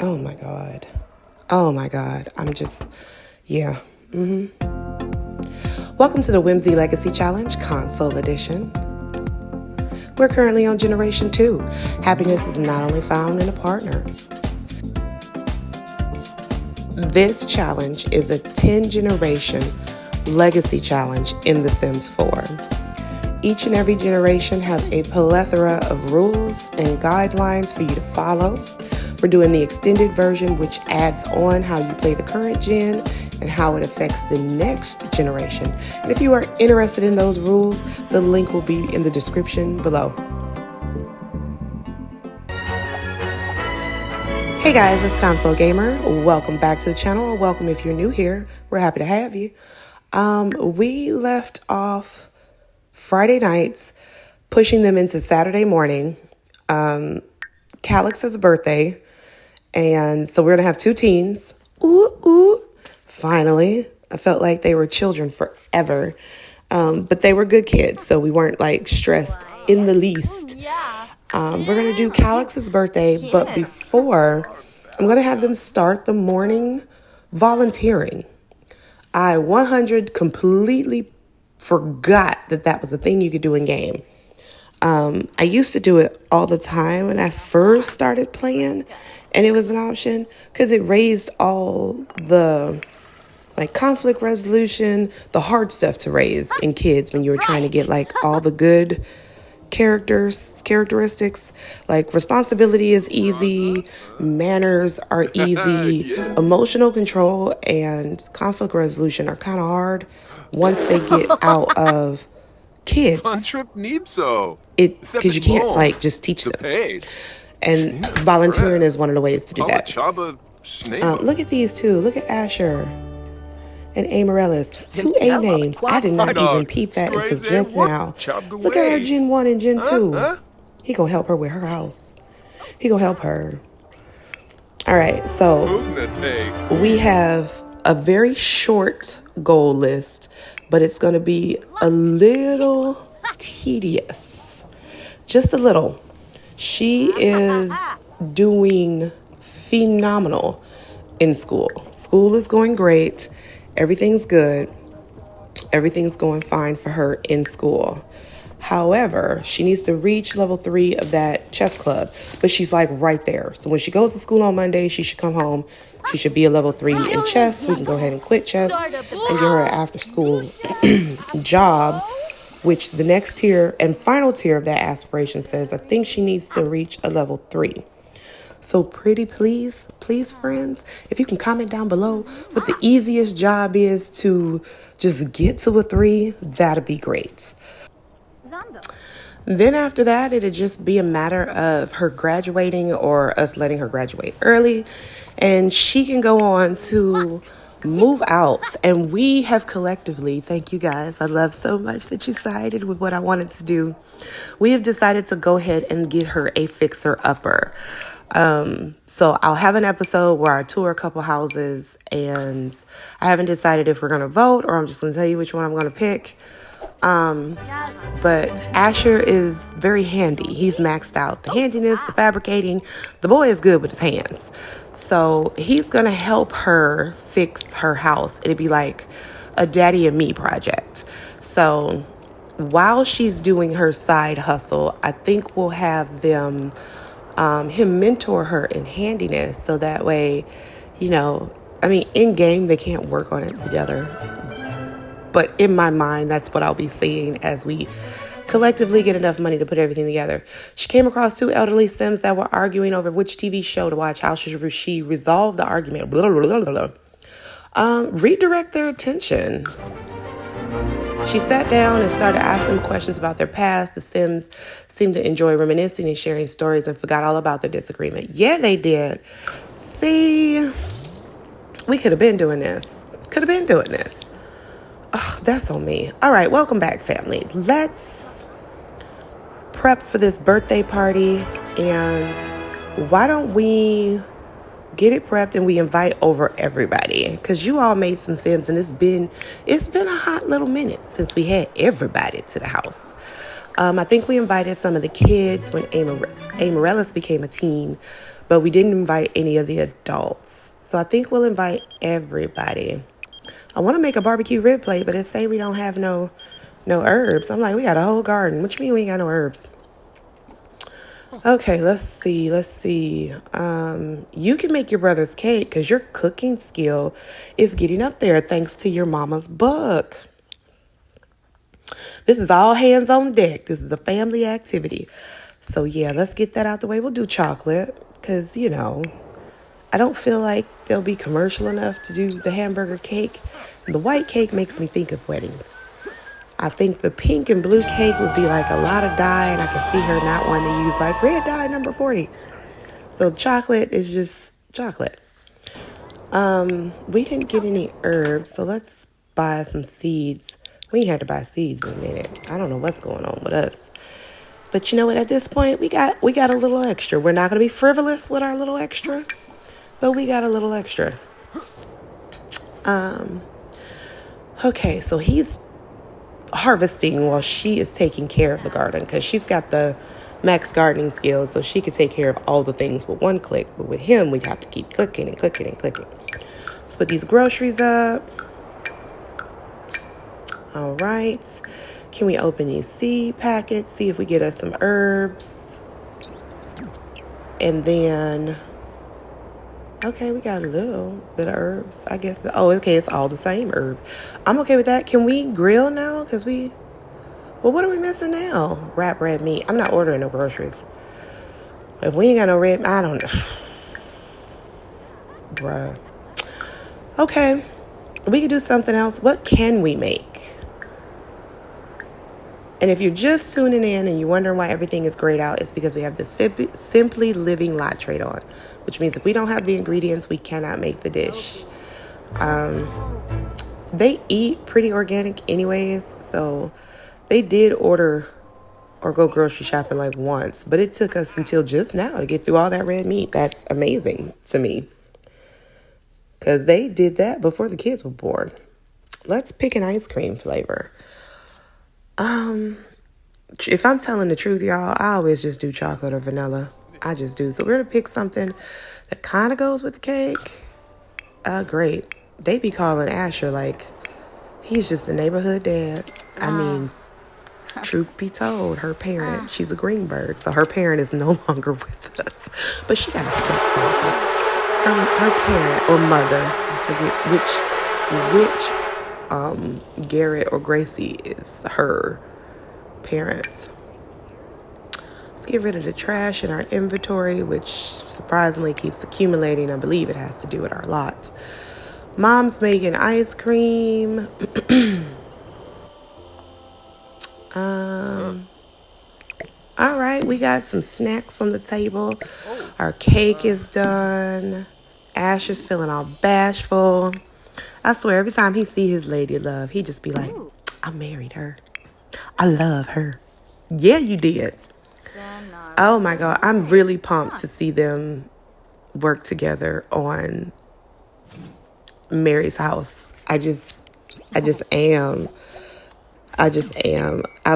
Oh my God. Oh my God. Yeah. Welcome to the Whimsy Legacy Challenge Console Edition. We're currently on Generation 2. Happiness is not only found in a partner. This challenge is a 10-generation legacy challenge in The Sims 4. Each and every generation have a plethora of rules and guidelines for you to follow. We're doing the extended version, which adds on how you play the current gen and how it affects the next generation. And if you are interested in those rules, the link will be in the description below. Hey guys, it's Console Gamer. Welcome back to the channel, or welcome if you're new here. We're happy to have you. We left off Friday nights, pushing them into Saturday morning. Calix's birthday, and so we're gonna have 2 teens. Finally. I felt like they were children forever, but they were good kids, so we weren't like stressed in the least. We're gonna do Calix's birthday, but before, I'm gonna have them start the morning volunteering. I 100 completely forgot that was a thing you could do in game. I used to do it all the time when I first started playing, and it was an option because it raised all the like conflict resolution, the hard stuff to raise in kids when you were trying to get like all the good characteristics. Like responsibility is easy, manners are easy, emotional control and conflict resolution are kind of hard once they get out of kids. Because you can't like just teach them. And volunteering is one of the ways to do that. Look at these two. Look at Asher and Amarellis. 2 A names. I did not even peep that until just now. Look at our Gen 1 and Gen 2. He gonna help her with her house. He gonna help her. All right, so we have a very short goal list, but it's gonna be a little tedious. Just a little. She is doing phenomenal in school. School is going great. Everything's good. Everything's going fine for her in school. However, she needs to reach level 3 of that chess club, but she's like right there. So when she goes to school on Monday, she should come home. She should be a level 3 in chess. We can go ahead and quit chess and get her an after school job, which the next tier and final tier of that aspiration says, I think she needs to reach a level 3. So pretty please, friends, if you can comment down below what the easiest job is to just get to a 3, that'd be great. Then after that, it'd just be a matter of her graduating or us letting her graduate early, and she can go on to move out. And we have collectively, thank you guys, I love so much that you sided with what I wanted to do. We have decided to go ahead and get her a fixer-upper. So I'll have an episode where I tour a couple houses, and I haven't decided if we're going to vote or I'm just going to tell you which one I'm going to pick. But Asher is very handy. He's maxed out the handiness, the fabricating. The boy is good with his hands. So he's going to help her fix her house. It'd be like a daddy and me project. So while she's doing her side hustle, I think we'll have them him mentor her in handiness, so that way, in game they can't work on it together, but in my mind that's what I'll be seeing as we collectively get enough money to put everything together. She came across 2 elderly Sims that were arguing over which TV show to watch. How should she resolve the argument? Redirect their attention. She sat down and started asking them questions about their past. The Sims seemed to enjoy reminiscing and sharing stories and forgot all about their disagreement. Yeah, they did. See, we could have been doing this. Oh, that's on me. All right, welcome back, family. Let's prep for this birthday party. And why don't we get it prepped and we invite over everybody, because you all made some Sims and it's been a hot little minute since we had everybody to the house. I think we invited some of the kids when Amarellis became a teen, but we didn't invite any of the adults. So I think we'll invite everybody. I want to make a barbecue rib plate, but it say we don't have no herbs. I'm like, we got a whole garden. What you mean we ain't got no herbs? Okay, let's see. You can make your brother's cake because your cooking skill is getting up there thanks to your mama's book. This is all hands on deck. This is a family activity. So yeah, let's get that out the way. We'll do chocolate because, you know, I don't feel like they'll be commercial enough to do the hamburger cake. The white cake makes me think of weddings. I think the pink and blue cake would be like a lot of dye, and I can see her not wanting to use like red dye number 40. So chocolate is just chocolate. We didn't get any herbs, so let's buy some seeds. We ain't had to buy seeds in a minute. I don't know what's going on with us. But you know what? At this point, we got a little extra. We're not going to be frivolous with our little extra, but we got a little extra. Okay, so he's harvesting while she is taking care of the garden because she's got the max gardening skills, so she could take care of all the things with one click. But with him, we'd have to keep clicking and clicking and clicking. Let's put these groceries up. All right. Can we open these seed packets? See if we get us some herbs. And then, okay, we got a little bit of herbs. I guess, oh, okay, it's all the same herb. I'm okay with that. Can we grill now? Because well, what are we missing now? Wrap red meat. I'm not ordering no groceries. If we ain't got no red, I don't know. Bruh. Okay, we can do something else. What can we make? And if you're just tuning in and you're wondering why everything is grayed out, it's because we have the Simply Living lot trait on, which means if we don't have the ingredients, we cannot make the dish. They eat pretty organic anyways, so they did order or go grocery shopping like once, but it took us until just now to get through all that red meat. That's amazing to me because they did that before the kids were born. Let's pick an ice cream flavor. If I'm telling the truth, y'all, I always just do chocolate or vanilla. I just do. So we're going to pick something that kind of goes with the cake. Great. They be calling Asher like he's just a neighborhood dad. I mean, truth be told, her parent, she's a Greenberg, so her parent is no longer with us. But she got a stepfather. Her parent or mother, I forget which Garrett or Gracie is her parents. Let's get rid of the trash in our inventory, which surprisingly keeps accumulating. I believe it has to do with our lot. Mom's making ice cream. All right, we got some snacks on the table. Our cake is done. Ash is feeling all bashful. I swear, every time he see his lady love, he just be like, I married her. I love her. Yeah, you did. Oh my God, I'm really pumped to see them work together on Mary's house. I just am. I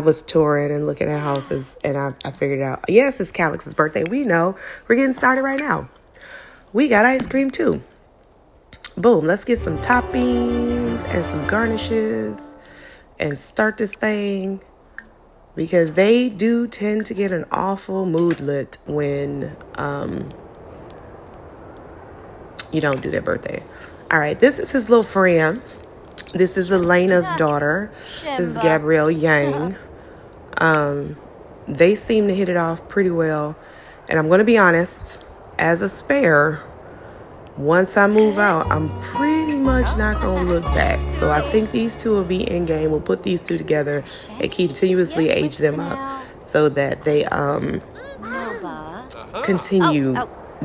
was touring and looking at houses, and I figured out, yes, it's Calix's birthday. We know. We're getting started right now. We got ice cream too. Boom. Let's get some toppings and some garnishes and start this thing, because they do tend to get an awful moodlet when you don't do their birthday. All right. This is his little friend. This is Elena's daughter. This is Gabrielle Yang. They seem to hit it off pretty well. And I'm going to be honest, as a spare, once I move out, I'm pretty much not going to look back. So I think these two will be in game. We'll put these two together and continuously age them up so that they continue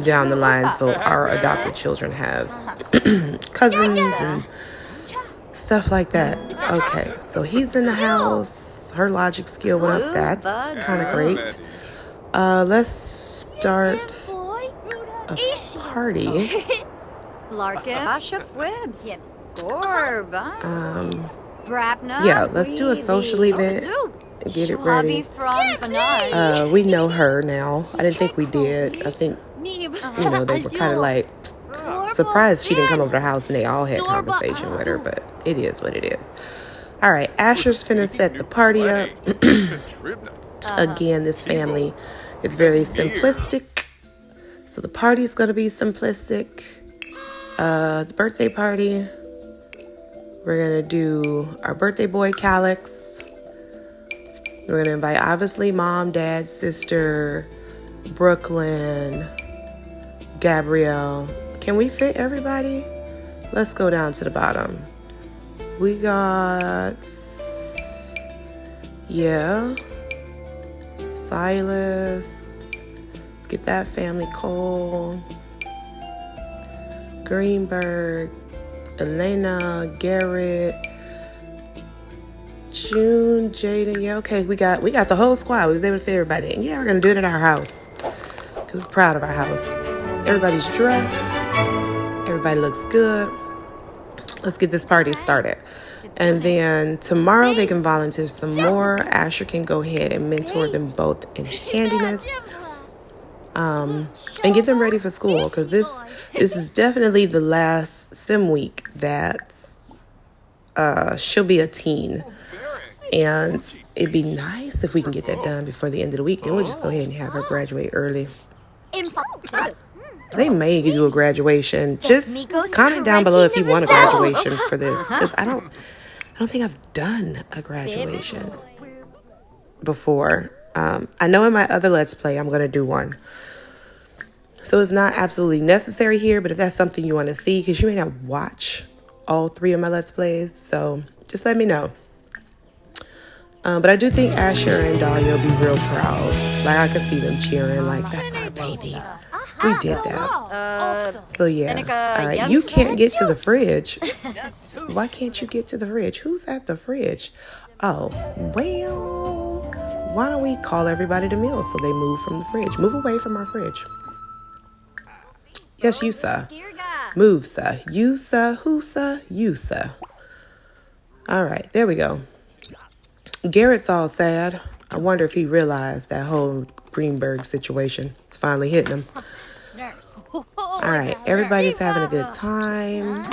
down the line, so our adopted children have cousins and stuff like that. Okay, so he's in the house. Her logic skill went up. That's kind of great. Let's start a party. Yeah, let's do a social event. Get it ready. We know her now. I didn't think we did. I think, they were kind of like surprised she didn't come over to the house and they all had conversation with her, but it is what it is. All right, Asher's finna set the party up. Again, this family is very simplistic, so the party's gonna be simplistic. The birthday party, we're gonna do our birthday boy Calix. We're gonna invite obviously mom, dad, sister, Brooklyn, Gabrielle. Can we fit everybody? Let's go down to the bottom. We got, Silas. Let's get that family. Cole, Greenberg, Elena, Garrett, June, Jada. Yeah, okay, we got the whole squad. We was able to fit everybody. And we're gonna do it at our house because we're proud of our house. Everybody's dressed. Everybody looks good. Let's get this party started. And then tomorrow they can volunteer some more. Asher can go ahead and mentor them both in handiness. And get them ready for school, because this is definitely the last sim week that she'll be a teen. And it'd be nice if we can get that done before the end of the week. Then we'll just go ahead and have her graduate early. They may do a graduation. Just comment down below if you want a graduation for this, because I don't think I've done a graduation before. I know in my other Let's Play I'm going to do one. So it's not absolutely necessary here, but if that's something you want to see, because you may not watch all 3 of my Let's Plays, so just let me know. But I do think Asher and Dahlia will be real proud. Like, I can see them cheering, like, that's our baby. We did that. So yeah. All right, you can't get to the fridge. Why can't you get to the fridge? Who's at the fridge? Oh, well, why don't we call everybody to meal so they move from the fridge? Move away from our fridge. Yes, you, sir. Move, sir. You, sir. Who, sir? You, sir. All right, there we go. Garrett's all sad. I wonder if he realized that whole Greenberg situation is finally hitting him. All right, everybody's having a good time.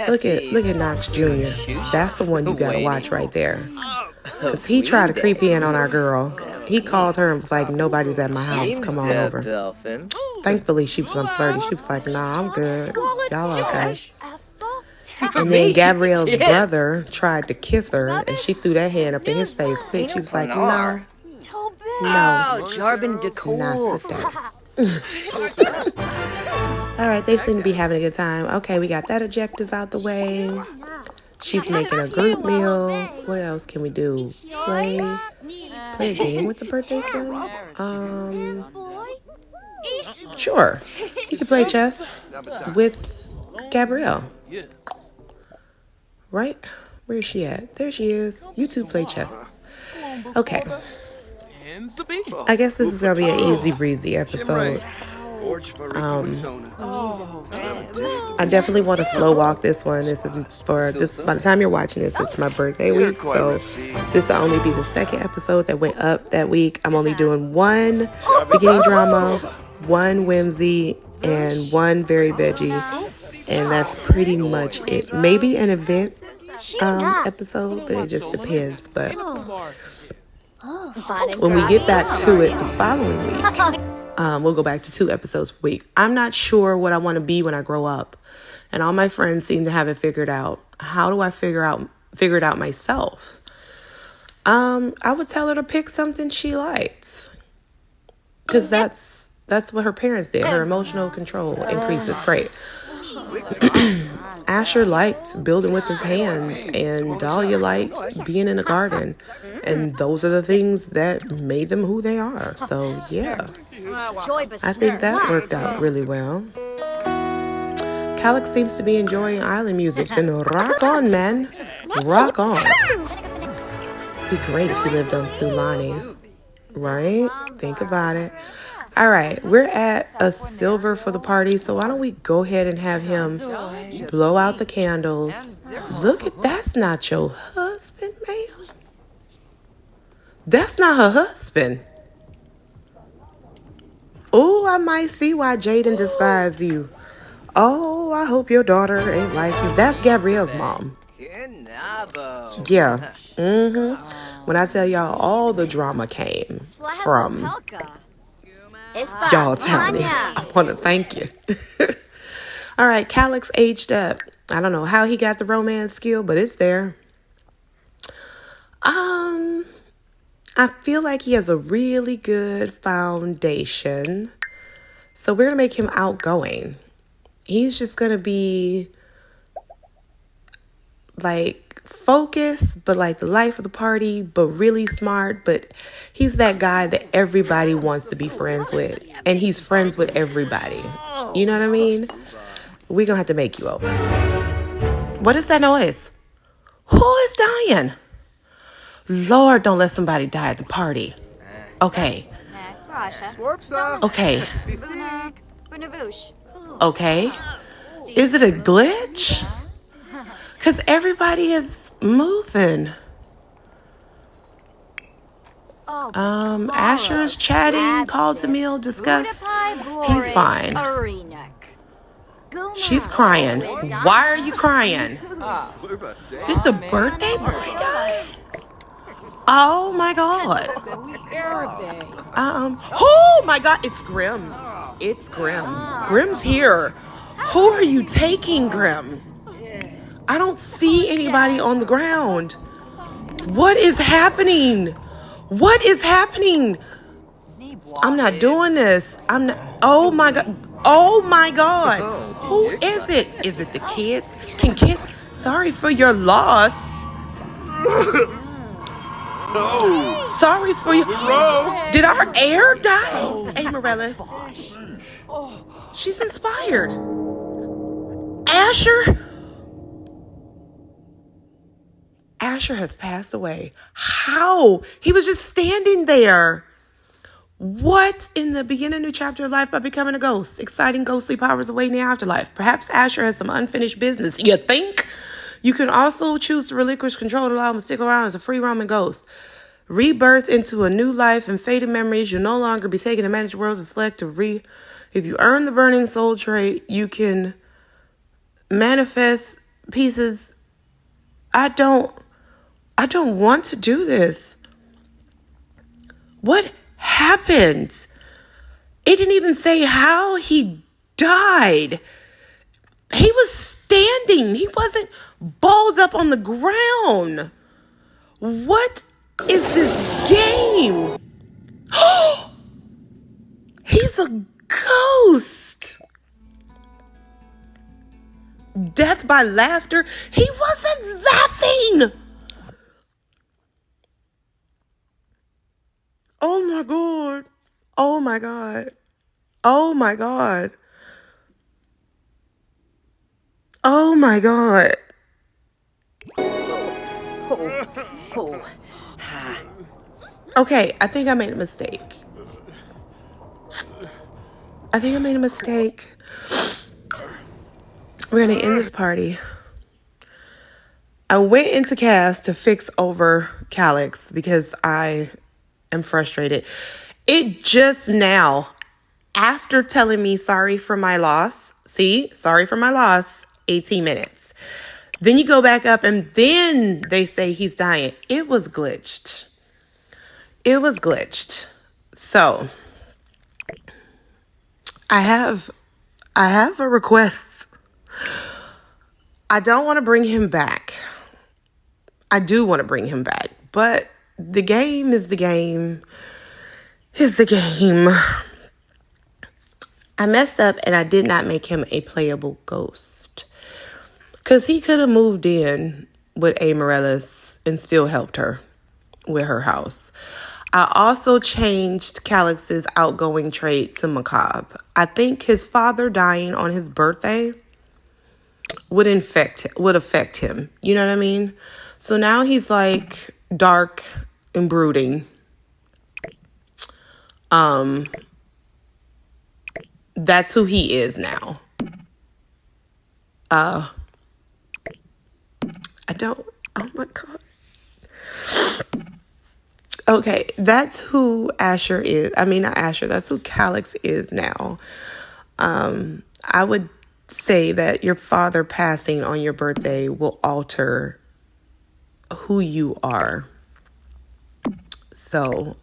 Look at Knox Jr. That's the one you gotta watch right there. Because he tried to creep in on our girl. He called her and was like, nobody's at my house. Come on over. Thankfully, she was unflirty. She was like, nah, I'm good. Y'all okay. And then Gabrielle's brother tried to kiss her, and she threw that hand up in his face quick. She was like, no, not today. All right, they seem to be having a good time. Okay, we got that objective out the way. She's making a group meal. What else can we do? Play a game with the birthday son? Sure. You can play chess with Gabrielle. Right? Where is she at? There she is. You two play chess. Okay. I guess this is going to be an easy breezy episode. I definitely want to slow walk this one. This is by the time you're watching this, it's my birthday week. So this will only be the second episode that went up that week. I'm only doing one beginning drama, one whimsy, and one very veggie. And that's pretty much it. Maybe an event episode, but it just depends. But when we get back to it the following week, we'll go back to 2 episodes per week. I'm not sure what I want to be when I grow up. And all my friends seem to have it figured out. How do I figure it out myself? I would tell her to pick something she likes. Because that's what her parents did. Her emotional control increases. Great. Asher liked building with his hands, and Dahlia liked being in the garden. And those are the things that made them who they are. So, yeah. I think that worked out really well. Calix seems to be enjoying island music. Then rock on, man. Rock on. It'd be great if he lived on Sulani. Right? Think about it. All right, we're at a silver for the party, so why don't we go ahead and have him blow out the candles. Look at, that's not your husband, ma'am. That's not her husband. Oh, I might see why Jaden despised you. Oh, I hope your daughter ain't like you. That's Gabrielle's mom. Yeah. When I tell y'all, all the drama came from y'all townies. I want to thank you. All right, Calix aged up. I don't know how he got the romance skill, but it's there. I feel like he has a really good foundation. So we're going to make him outgoing. He's just going to be like focused, but like the life of the party, but really smart. But he's that guy that everybody wants to be friends with. And he's friends with everybody. You know what I mean? We're going to have to make you over. What is that noise? Who is dying? Lord, don't let somebody die at the party. Okay. Okay. Okay. Is it a glitch? Because everybody is moving. Asher is chatting, called to meal, discuss. He's fine. She's crying. Why are you crying? Did the birthday boy die? Oh my God. Oh my God, it's Grim. It's Grim. Grim's here. Who are you taking, Grim? I don't see anybody on the ground. What is happening? What is happening? I'm not doing this. I'm not. Oh my God. Oh my God. Who is it? Is it the kids? Can kids? Sorry for your loss. Sorry for you. Did our heir die? Amaryllis. She's inspired. Asher has passed away. How? He was just standing there. What in the beginning of new chapter of life by becoming a ghost? Exciting ghostly powers awaiting the afterlife. Perhaps Asher has some unfinished business. You think? You can also choose to relinquish control and allow him to stick around as a free roaming ghost. Rebirth into a new life and faded memories. You'll no longer be taken to manage worlds and select to If you earn the burning soul trait, you can manifest pieces. I don't want to do this. What happened? It didn't even say how he died. He was standing. He wasn't balled up on the ground. What is this game? He's a ghost. Death by laughter. He wasn't laughing. Oh my God. Oh my God. Oh my God. Oh my God. Okay, I think I made a mistake. We're going to end this party. I went into cast to fix over Calix because I am frustrated. It just now, after telling me sorry for my loss, 18 minutes. Then you go back up and then they say he's dying. It was glitched. So I have a request. I don't want to bring him back. I do want to bring him back, but the game is the game. I messed up and I did not make him a playable ghost. Because he could have moved in with Amaryllis and still helped her with her house. I also changed Calix's outgoing trait to macabre. I think his father dying on his birthday would affect him. You know what I mean? So now he's like dark and brooding. That's who he is now. Oh my God. Okay, that's who Asher is. I mean, not Asher. That's who Calix is now. I would say that your father passing on your birthday will alter who you are. So,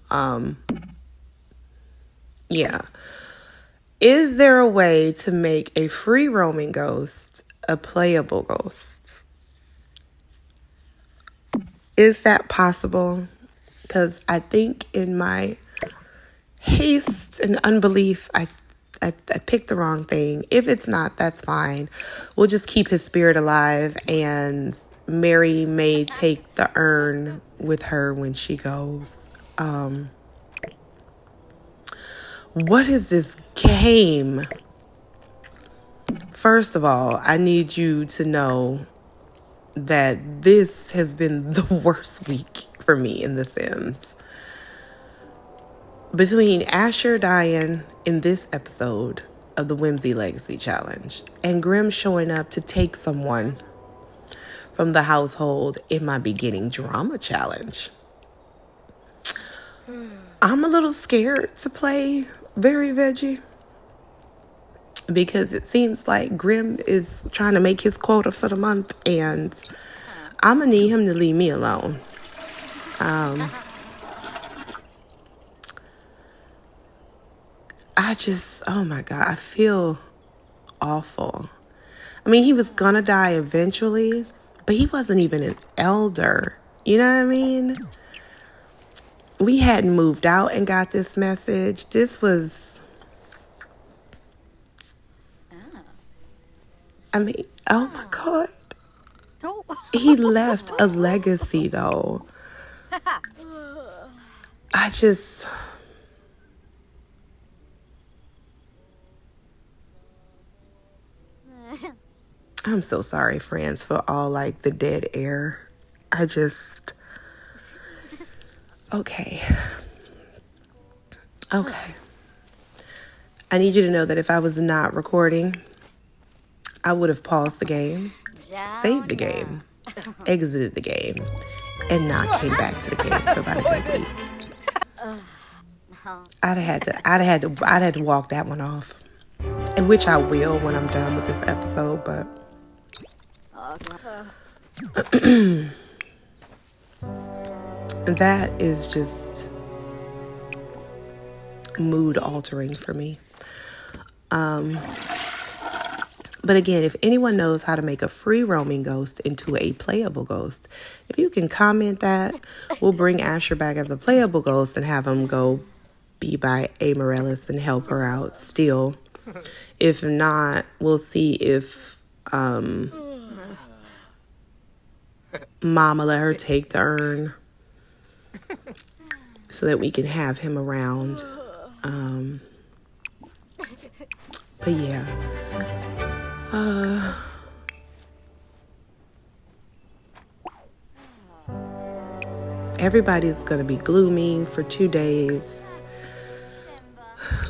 yeah. Is there a way to make a free roaming ghost a playable ghost? Is that possible? Because I think in my haste and unbelief, I picked the wrong thing. If it's not, that's fine. We'll just keep his spirit alive, and Mary may take the urn with her when she goes. What is this game? First of all, I need you to know that this has been the worst week for me in The Sims. Between Asher dying in this episode of the Whimsy Legacy Challenge and Grimm showing up to take someone from the household in my beginning drama challenge, I'm a little scared to play Very Veggie because it seems like Grimm is trying to make his quota for the month, and I'm gonna need him to leave me alone. Oh my God, I feel awful. I mean, he was gonna die eventually, but he wasn't even an elder. You know what I mean? We hadn't moved out and got this message. This was... I mean, oh my God. He left a legacy, though. I'm so sorry, friends, for all, like, the dead air. Okay. I need you to know that if I was not recording, I would have paused the game, saved the game, exited the game, and not came back to the game for about a good week. I'd had to walk that one off, and which I will when I'm done with this episode, but that is just mood altering for me. But again, if anyone knows how to make a free roaming ghost into a playable ghost, if you can comment that, we'll bring Asher back as a playable ghost and have him go be by Amaryllis and help her out still. If not, we'll see if Mama let her take the urn so that we can have him around. But yeah. Everybody's gonna be gloomy for 2 days,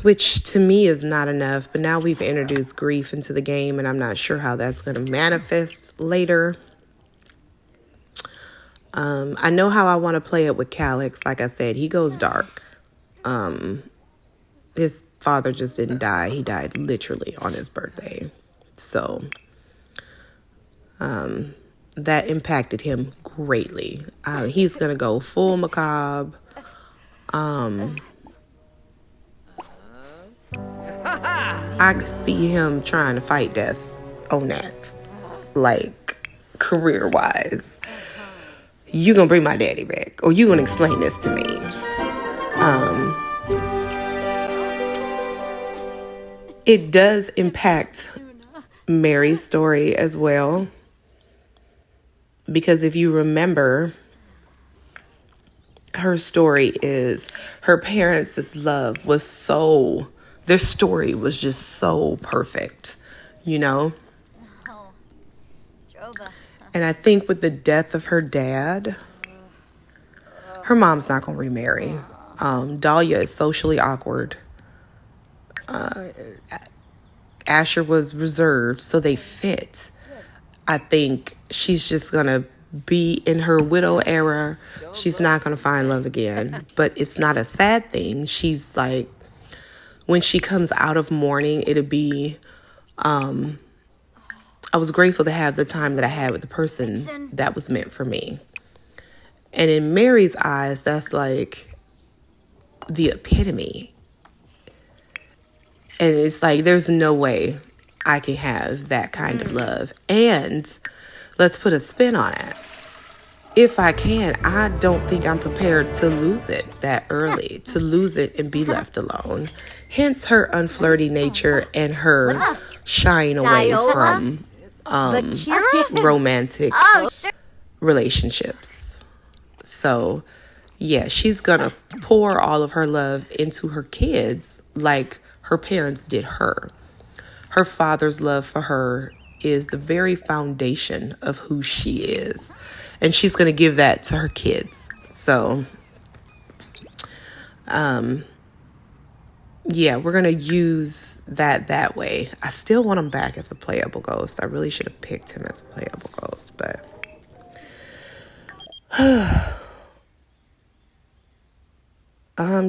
which to me is not enough, but now we've introduced grief into the game, and I'm not sure how that's gonna manifest later. I know how I want to play it with Calix. Like I said, he goes dark. His father just didn't die. He died literally on his birthday. So that impacted him greatly. He's going to go full macabre. I could see him trying to fight death on that, like, career-wise. You gonna bring my daddy back, or you gonna explain this to me. It does impact Mary's story as well, because if you remember, her story is her parents' love was so, their story was just so perfect, you know? And I think with the death of her dad, her mom's not going to remarry. Dahlia is socially awkward. Asher was reserved, so they fit. I think she's just going to be in her widow era. She's not going to find love again. But it's not a sad thing. She's like, when she comes out of mourning, it'll be, I was grateful to have the time that I had with the person that was meant for me. And in Mary's eyes, that's like the epitome. And it's like, there's no way I can have that kind of love. And let's put a spin on it. If I can, I don't think I'm prepared to lose it that early, to lose it and be left alone. Hence her unflirty nature and her shying away from romantic relationships. So, yeah, she's gonna pour all of her love into her kids like her parents did her. Her father's love for her is the very foundation of who she is. And she's going to give that to her kids. So, yeah, we're going to use that way. I still want him back as a playable ghost. I really should have picked him as a playable ghost, but...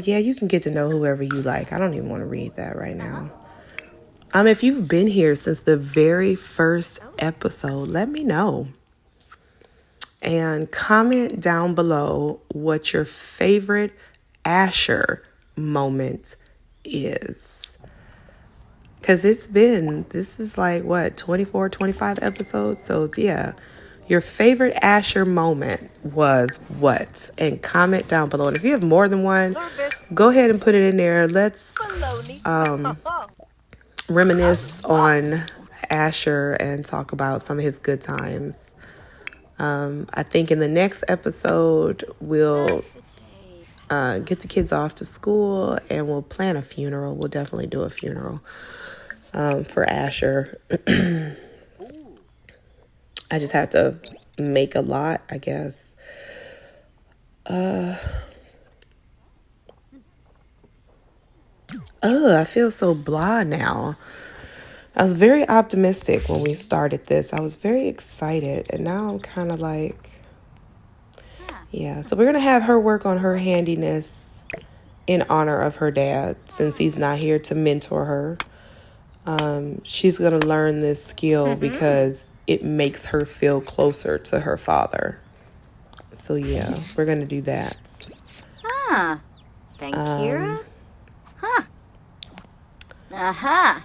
yeah, you can get to know whoever you like. I don't even want to read that right now. If you've been here since the very first episode, let me know. And comment down below what your favorite Asher moment is. Because this is like, what, 24, 25 episodes? So, yeah. Your favorite Asher moment was what? And comment down below. And if you have more than one, go ahead and put it in there. Let's reminisce on Asher and talk about some of his good times. I think in the next episode, we'll get the kids off to school and we'll plan a funeral. We'll definitely do a funeral for Asher. I just have to make a lot, I guess. I feel so blah now. I was very optimistic when we started this. I was very excited. And now I'm kind of like, yeah. So we're going to have her work on her handiness in honor of her dad, since he's not here to mentor her. She's going to learn this skill because it makes her feel closer to her father. So, yeah, we're going to do that. Thank you.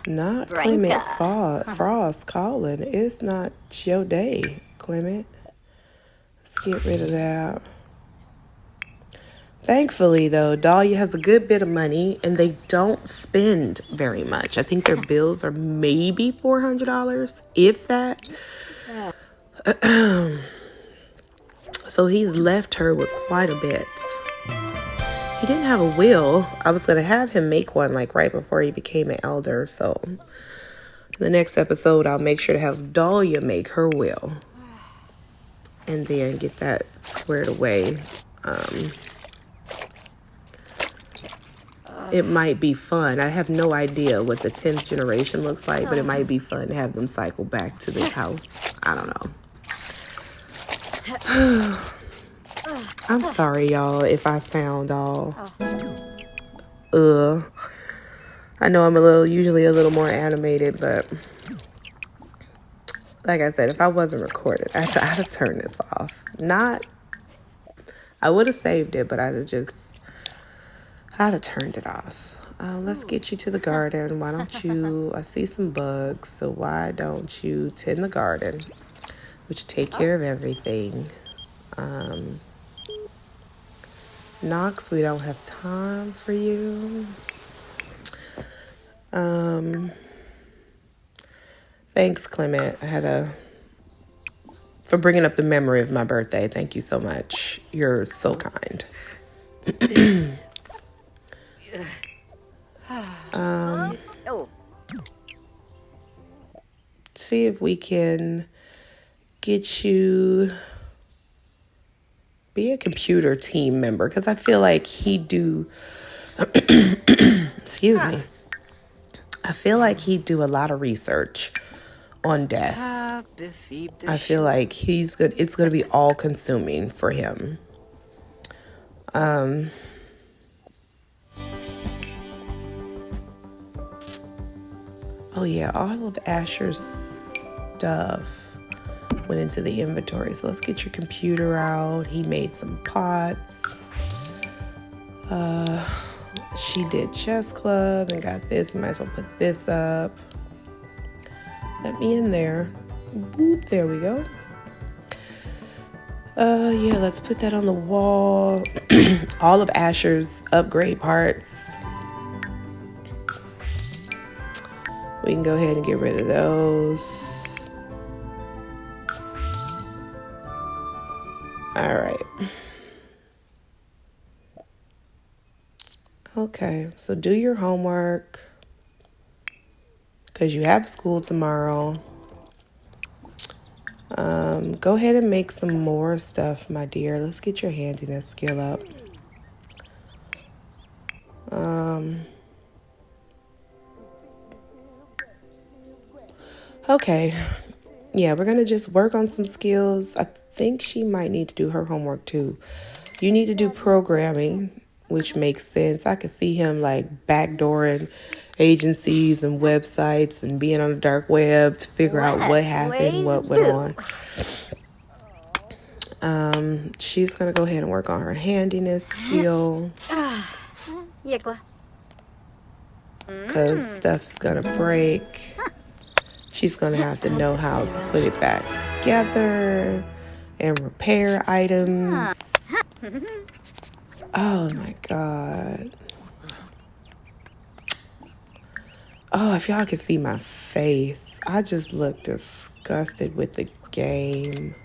Not Clement Frost calling. It's not your day, Clement. Let's get rid of that. Thankfully, though, Dahlia has a good bit of money, and they don't spend very much. I think their bills are maybe $400, if that. So he's left her with quite a bit. He didn't have a will. I was going to have him make one like right before he became an elder. So the next episode, I'll make sure to have Dahlia make her will. And then get that squared away. It might be fun. I have no idea what the 10th generation looks like, but it might be fun to have them cycle back to this house. I don't know. I'm sorry, y'all, if I sound all... I know I'm usually a little more animated, but... Like I said, if I wasn't recorded, I'd have turned this off. I would have saved it, but I'd have turned it off. Let's get you to the garden. Why don't you... I see some bugs, so why don't you tend the garden? Which will take care of everything. Knox, we don't have time for you. Thanks, Clement. for bringing up the memory of my birthday. Thank you so much. You're so kind. See if we can get you be a computer team member, because I feel like he'd do excuse me. I feel like he'd do a lot of research on death. I feel like it's going to be all consuming for him. Oh yeah, all of Asher's stuff went into the inventory. So let's get your computer out. He made some pots. She did chess club and got this. Might as well put this up. Let me in there. Boop, there we go. Yeah, let's put that on the wall. All of Asher's upgrade parts. We can go ahead and get rid of those. All right. Okay, so do your homework because you have school tomorrow. Go ahead and make some more stuff, my dear. Let's get your handiness skill up. Okay. Yeah, we're going to just work on some skills. I think she might need to do her homework too. You need to do programming, which makes sense. I could see him like backdooring agencies and websites and being on the dark web to figure out what happened, what went on. She's going to go ahead and work on her handiness skill. Because stuff's going to break. She's going to have to know how to put it back together and repair items. Oh my God. Oh, if y'all could see my face, I just look disgusted with the game.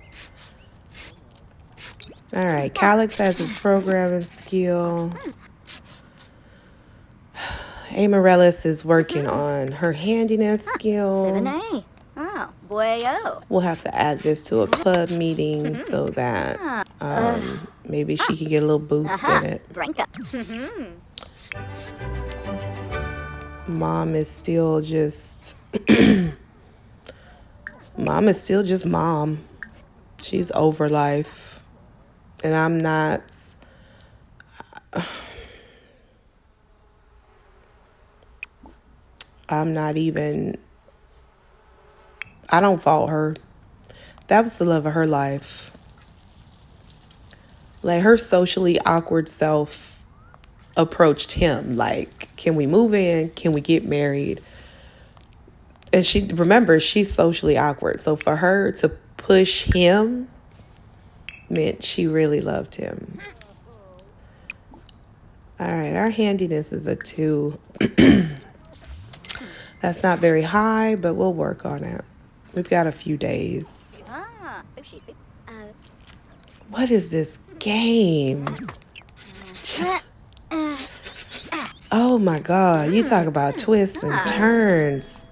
All right, Calyx has his programming skill. Amaryllis is working on her handiness skill. We'll have to add this to a club meeting so that maybe she can get a little boost in it. Mom is still just Mom is still just mom. She's over life. And I'm not. I'm not even. I don't fault her. That was the love of her life. Like, her socially awkward self approached him like, can we move in? Can we get married? And she's socially awkward. So for her to push him meant she really loved him. All right, our handiness is a 2. That's not very high, but we'll work on it. We've got a few days. What is this game? Oh my God, you talk about twists and turns.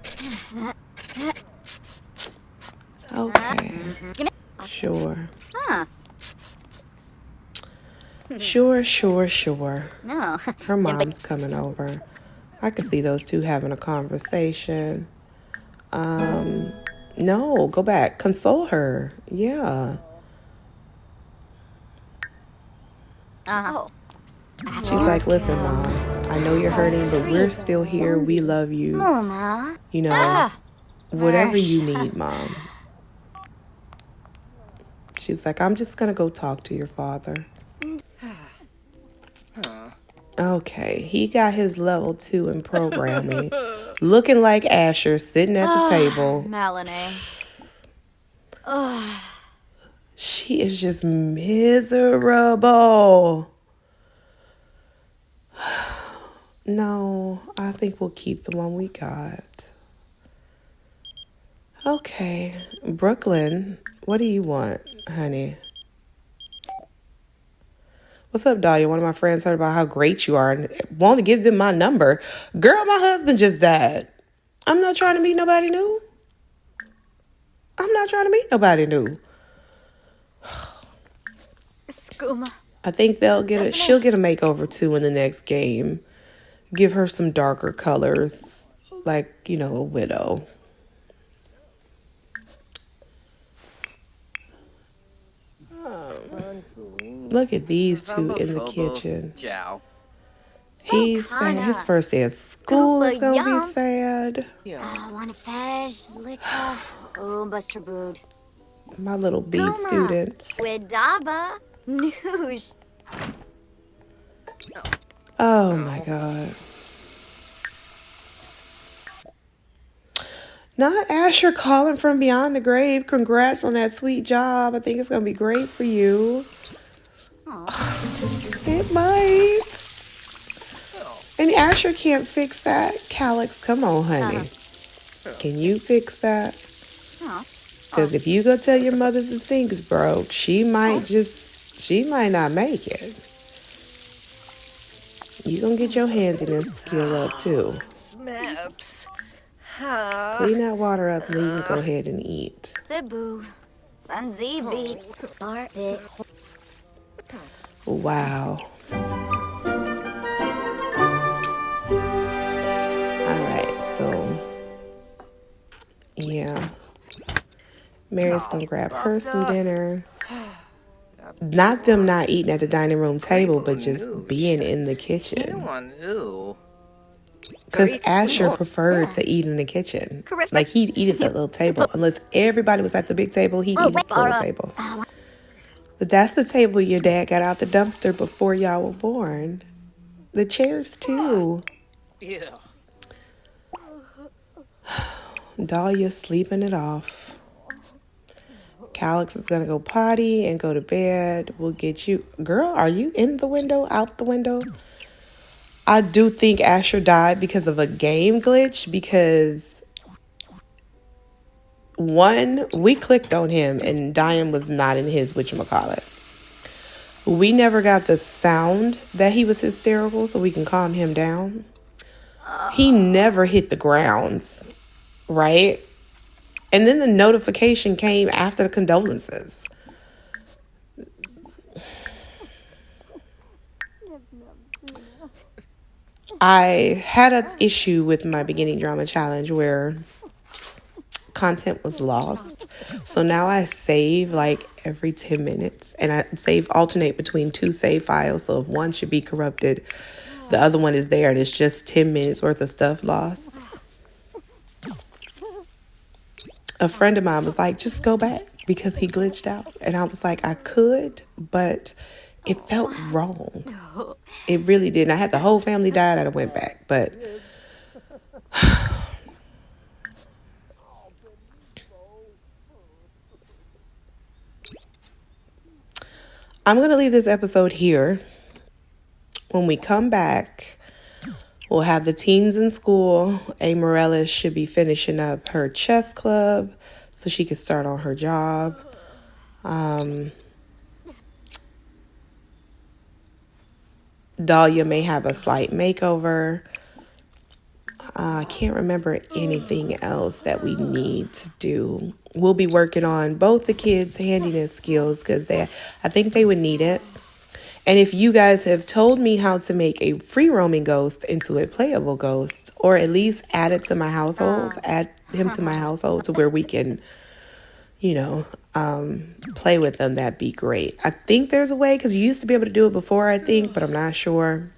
Okay. Sure. Sure. No. Her mom's coming over. I could see those two having a conversation. No, go back. Console her. Yeah. She's like, listen, Mom, I know you're hurting, but we're still here. We love you. You know, whatever you need, Mom. She's like, I'm just going to go talk to your father. Okay, he got his level 2 in programming. Looking like Asher, sitting at the table. Melanie. She is just miserable. No, I think we'll keep the one we got. Okay, Brooklyn, what do you want, honey? What's up, Dahlia? One of my friends heard about how great you are and wanted to give them my number. Girl, my husband just died. I'm not trying to meet nobody new. I think she'll get a makeover too in the next game. Give her some darker colors, like, a widow. Look at these two in the kitchen. He's saying his first day of school is gonna be sad. My little bee students. Oh my god. Not Asher calling from beyond the grave. Congrats on that sweet job. I think it's going to be great for you. It might. And Asher can't fix that. Calyx, come on, honey. Can you fix that? Because if you go tell your mother the sink's broke, she might not make it. You going to get your handiness skill up, too. Clean that water up and then you can go ahead and eat. Wow. Alright, so yeah. Mary's gonna grab her some dinner. Not them not eating at the dining room table, but just being in the kitchen. Because Asher preferred to eat in the kitchen. Like, he'd eat at that little table. Unless everybody was at the big table, he'd eat at the little table. But that's the table your dad got out the dumpster before y'all were born. The chairs, too. Yeah. Dahlia sleeping it off. Calyx is going to go potty and go to bed. We'll get you. Girl, are you in the window? Out the window? I do think Asher died because of a game glitch, because one, we clicked on him and Diane was not in his whatchamacallit. We never got the sound that he was hysterical so we can calm him down. He never hit the grounds, right? And then the notification came after the condolences. I had an issue with my beginning drama challenge where content was lost. So now I save like every 10 minutes and I alternate between two save files. So if one should be corrupted, the other one is there and it's just 10 minutes worth of stuff lost. A friend of mine was like, just go back because he glitched out. And I was like, I could, but it felt wrong. It really did. And I had the whole family die and I went back. But I'm going to leave this episode here. When we come back, we'll have the teens in school. Amaryllis should be finishing up her chess club so she can start on her job. Dahlia may have a slight makeover. I can't remember anything else that we need to do. We'll be working on both the kids' handiness skills because I think they would need it. And if you guys have told me how to make a free roaming ghost into a playable ghost, or at least add it to my household, add him to my household to where we can, play with them, that'd be great. I think there's a way because you used to be able to do it before, I think, but I'm not sure.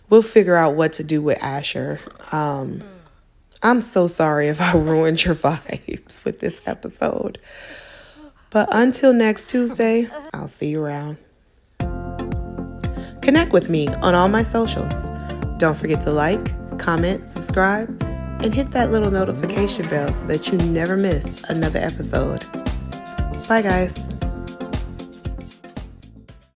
We'll figure out what to do with Asher. I'm so sorry if I ruined your vibes with this episode. But until next Tuesday, I'll see you around. Connect with me on all my socials. Don't forget to like, comment, subscribe, and hit that little notification bell so that you never miss another episode. Bye, guys.